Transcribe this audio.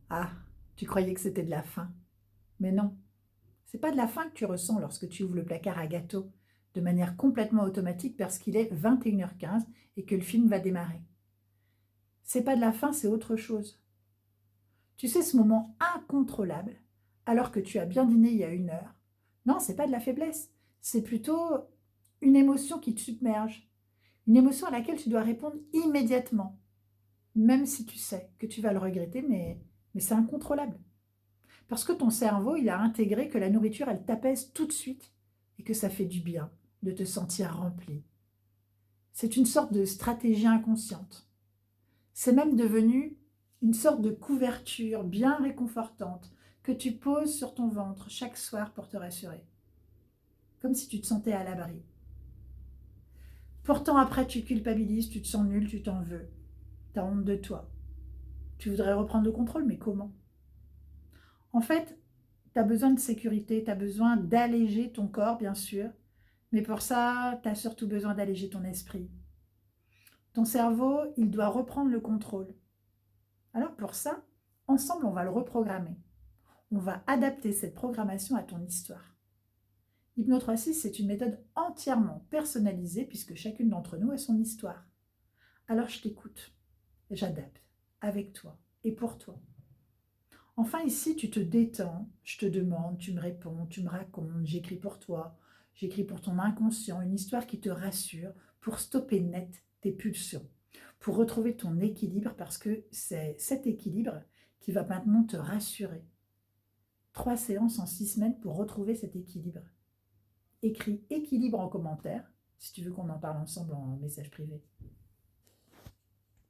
Ah, tu croyais que c'était de la faim. Mais non, c'est pas de la faim que tu ressens lorsque tu ouvres le placard à gâteaux, de manière complètement automatique parce qu'il est 21h15 et que le film va démarrer. C'est pas de la faim, c'est autre chose. Tu sais, ce moment incontrôlable, alors que tu as bien dîné il y a 1 heure, non, c'est pas de la faiblesse, c'est plutôt une émotion qui te submerge, une émotion à laquelle tu dois répondre immédiatement, même si tu sais que tu vas le regretter, mais c'est incontrôlable. Parce que ton cerveau, il a intégré que la nourriture, elle t'apaise tout de suite et que ça fait du bien de te sentir rempli. C'est une sorte de stratégie inconsciente. C'est même devenu une sorte de couverture bien réconfortante que tu poses sur ton ventre chaque soir pour te rassurer, comme si tu te sentais à l'abri. Pourtant, après, tu culpabilises, tu te sens nul, tu t'en veux, tu as honte de toi. Tu voudrais reprendre le contrôle, mais comment? En fait, tu as besoin de sécurité, tu as besoin d'alléger ton corps, bien sûr, mais pour ça, tu as surtout besoin d'alléger ton esprit. Ton cerveau, il doit reprendre le contrôle. Alors pour ça, ensemble, on va le reprogrammer. On va adapter cette programmation à ton histoire. Hypno 3.6, c'est une méthode entièrement personnalisée puisque chacune d'entre nous a son histoire. Alors je t'écoute, j'adapte avec toi et pour toi. Enfin ici, tu te détends, je te demande, tu me réponds, tu me racontes, j'écris pour toi, j'écris pour ton inconscient, une histoire qui te rassure pour stopper net tes pulsions, pour retrouver ton équilibre parce que c'est cet équilibre qui va maintenant te rassurer. 3 séances en 6 semaines pour retrouver cet équilibre. Écris équilibre en commentaire si tu veux qu'on en parle ensemble en message privé.